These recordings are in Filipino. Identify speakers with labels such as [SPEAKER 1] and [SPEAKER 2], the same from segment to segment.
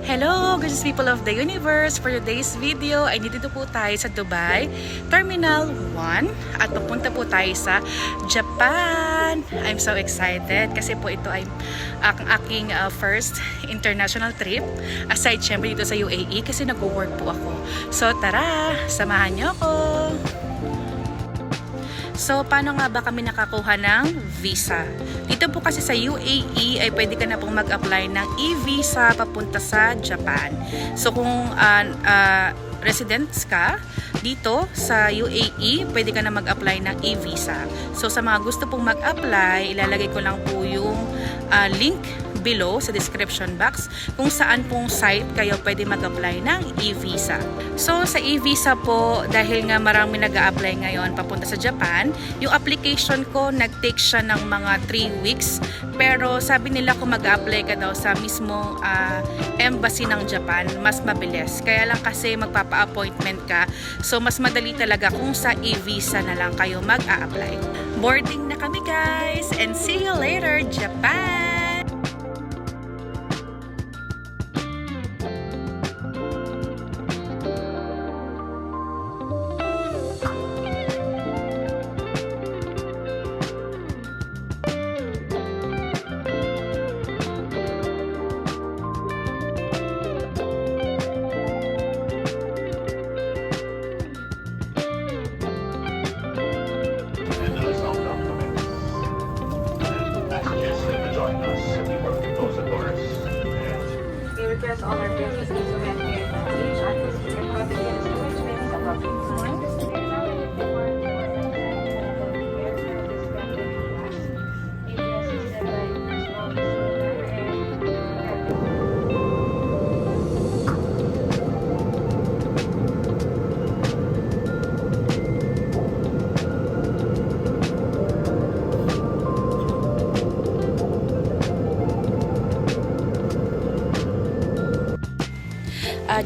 [SPEAKER 1] Hello, gorgeous people of the universe! For today's video ay dito po tayo sa Dubai Terminal 1 at pupunta po tayo sa Japan. I'm so excited kasi po ito ay ang aking first international trip aside syempre dito sa UAE kasi nag-work po ako. So tara, samahan niyo ako! So, paano nga ba kami nakakuha ng visa? Dito po kasi sa UAE ay pwede ka na pong mag-apply ng e-visa papunta sa Japan. So, kung residents ka dito sa UAE, pwede ka na mag-apply ng e-visa. So, sa mga gusto pong mag-apply, ilalagay ko lang po yung link below sa description box kung saan pong site kayo pwede mag-apply ng e-visa. So sa e-visa po, dahil nga marami nag-a-apply ngayon papunta sa Japan, yung application ko nag-take siya ng mga 3 weeks, pero sabi nila kung mag-a-apply ka daw sa mismong embassy ng Japan, mas mabilis. Kaya lang kasi magpapa-appointment ka, so mas madali talaga kung sa e-visa na lang kayo mag-a-apply. Boarding na kami guys, and see you later, Japan!
[SPEAKER 2] Request all our guests to submit their message at this property and storage space above the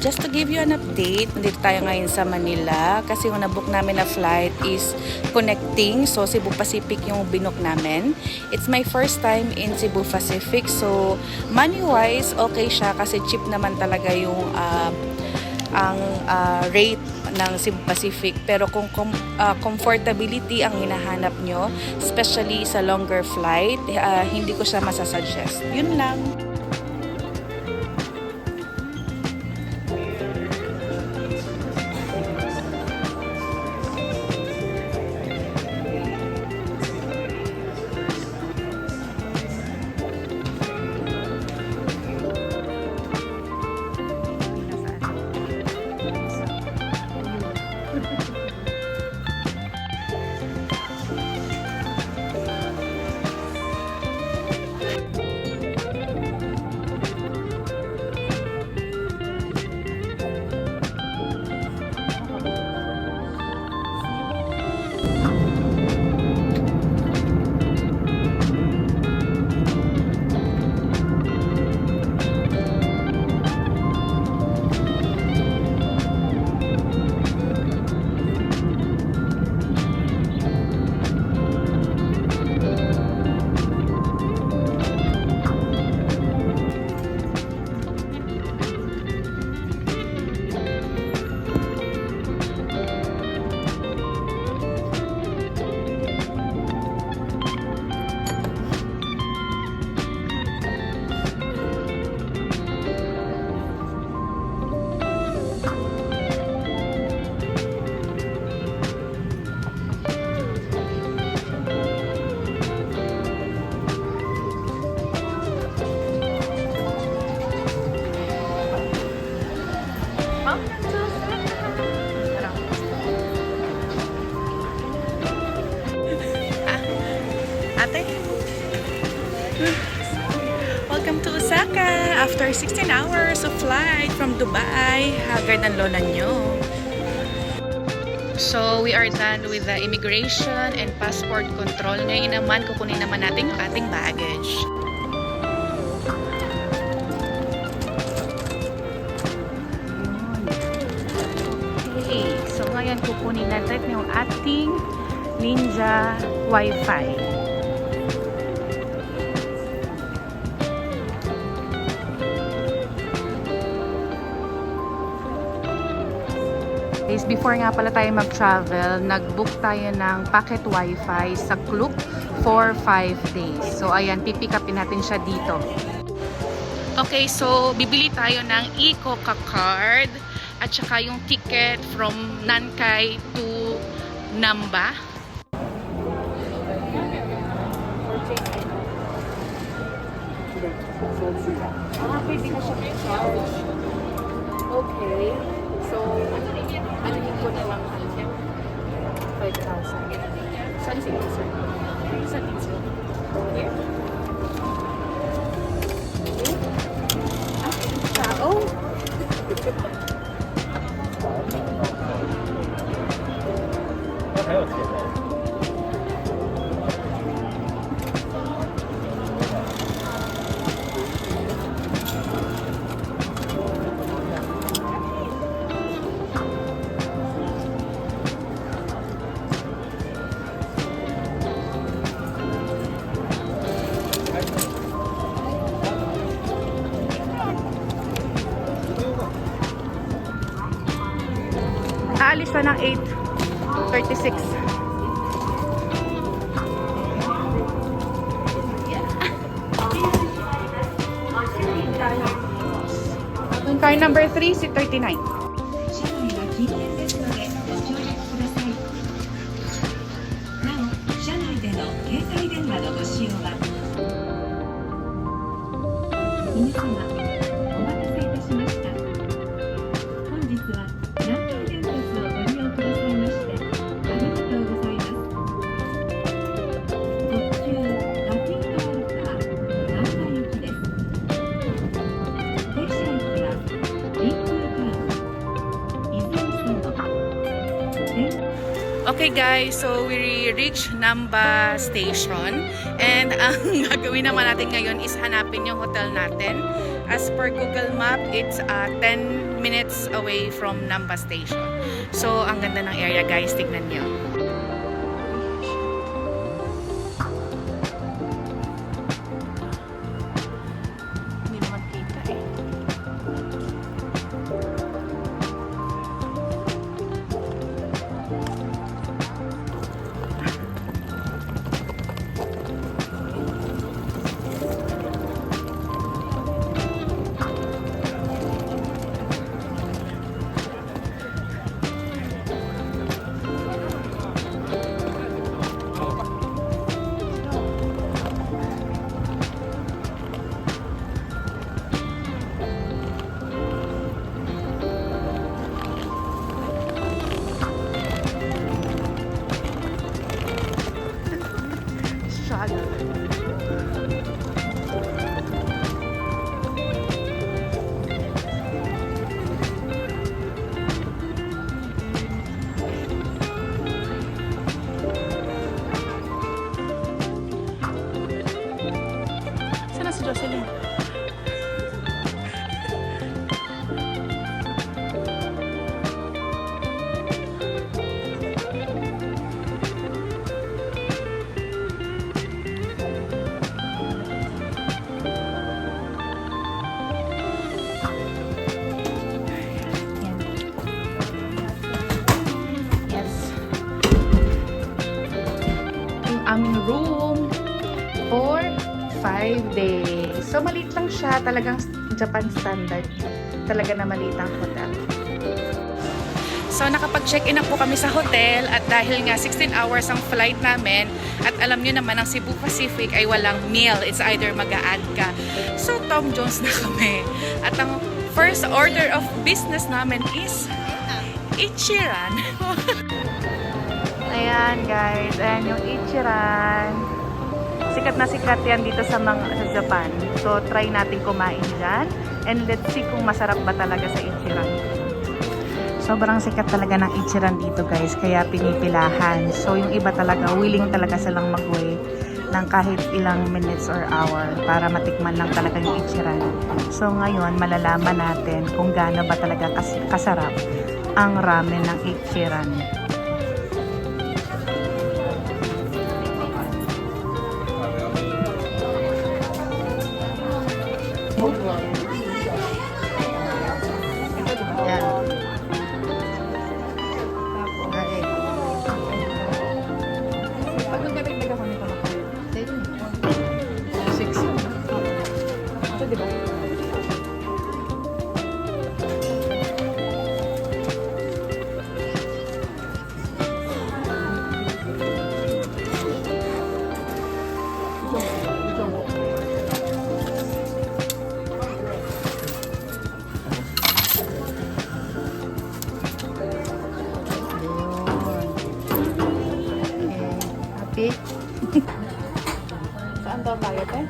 [SPEAKER 1] Just to give you an update, nandito tayo ngayon sa Manila kasi yung nabook namin na flight is connecting. So, Cebu Pacific yung binook namin. It's my first time in Cebu Pacific. So, money-wise, okay siya kasi cheap naman talaga yung rate ng Cebu Pacific. Pero kung comfortability ang hinahanap nyo, especially sa longer flight, hindi ko siya masasuggest. Yun lang. Ate, welcome to Osaka after 16 hours of flight from Dubai. Haggard ang lola nyo. So, we are done with the immigration and passport control. Ngayon naman, kukunin naman natin yung ating baggage. Okay, so ngayon kukunin natin yung ating Ninja Wi-Fi. guys, before nga pala tayo mag-travel, nag-book tayo ng packet wifi sa Klook for 5 days. So ayan, pipick upin natin siya dito. Okay, so bibili tayo ng Ecoca card at saka yung ticket from Nankay to Namba. Pwede na siya charge. Okay. So, ano yung ko na lang 5,000. Saan si Insel? Saan Insel? Here? Oh! Aalis na ng 8:36. Car number 3, seat 39.
[SPEAKER 3] 車内は禁煙ですのでご協力ください。なお、車内での携帯電話のご使用は皆様、お待たせいたしました。本日は南海電鉄をご利用くださいましてありがとうございます。特急ラピートアルファ南海行きです。停車駅はリンクータウン、伊豆線の
[SPEAKER 1] Okay guys, so we reached Namba Station and ang gagawin naman natin ngayon is hanapin yung hotel natin. As per Google Map, it's 10 minutes away from Namba Station. So ang ganda ng area guys, tignan nyo. Hindi naman kita eh. Sana si Jocelyn. Yes. Yung aming room for 5 days. So, maliit lang siya. Talagang Japan standard. Talaga na maliit ang hotel. So, nakapag-check-in na po kami sa hotel at dahil nga 16 hours ang flight namin at alam nyo naman ang Cebu Pacific ay walang meal. It's either mag-a-add ka. So, Tom Jones na kami. At ang first order of business namin is Ichiran. Ayan guys. Ayan yung Ichiran. Sikat na sikat yan dito sa Japan. So, try natin kumain dyan. And let's see kung masarap ba talaga sa Ichiran. Sobrang sikat talaga ng Ichiran dito guys. Kaya pinipilahan. So, yung iba talaga, willing talaga silang mag-wait ng kahit ilang minutes or hour para matikman lang talaga yung Ichiran. So, ngayon, malalaman natin kung gaano ba talaga kasarap ang ramen ng Ichiran. Yan. Saan daw tayo, te?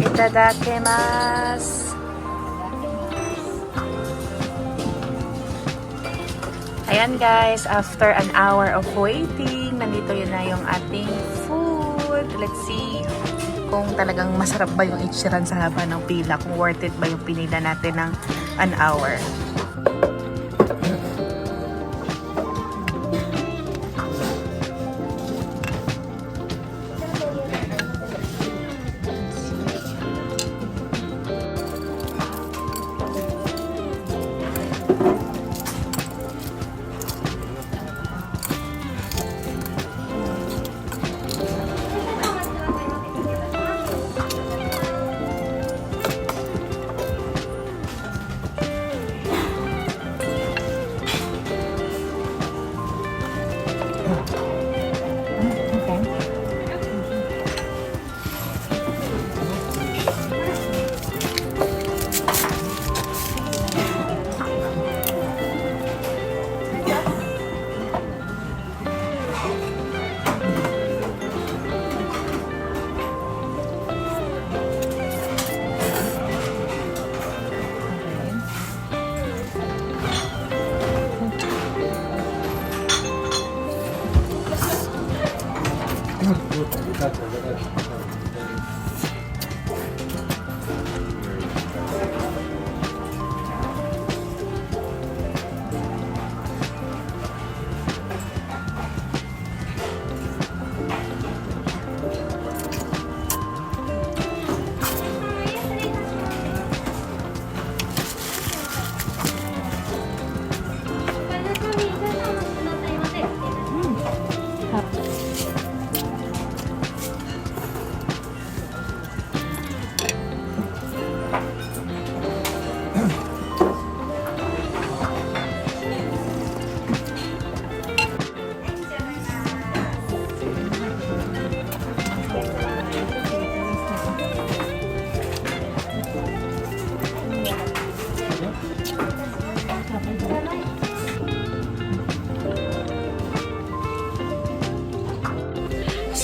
[SPEAKER 1] Itadakimasu. Ayan guys, after an hour of waiting, nandito yun na yung ating food. Let's see kung talagang masarap ba yung ichiran sa haba ng pila, kung worth it ba yung pinila natin ng an hour.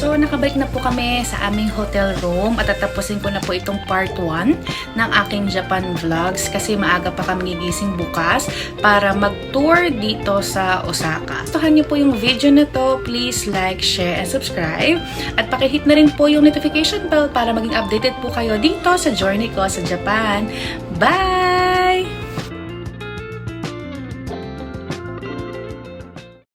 [SPEAKER 1] So, nakabalik na po kami sa aming hotel room at tatapusin ko na po itong part 1 ng aking Japan vlogs kasi maaga pa kami gigising bukas para mag-tour dito sa Osaka. Gustuhan niyo po yung video na to, please like, share, and subscribe. At pakihit na rin po yung notification bell para maging updated po kayo dito sa journey ko sa Japan. Bye!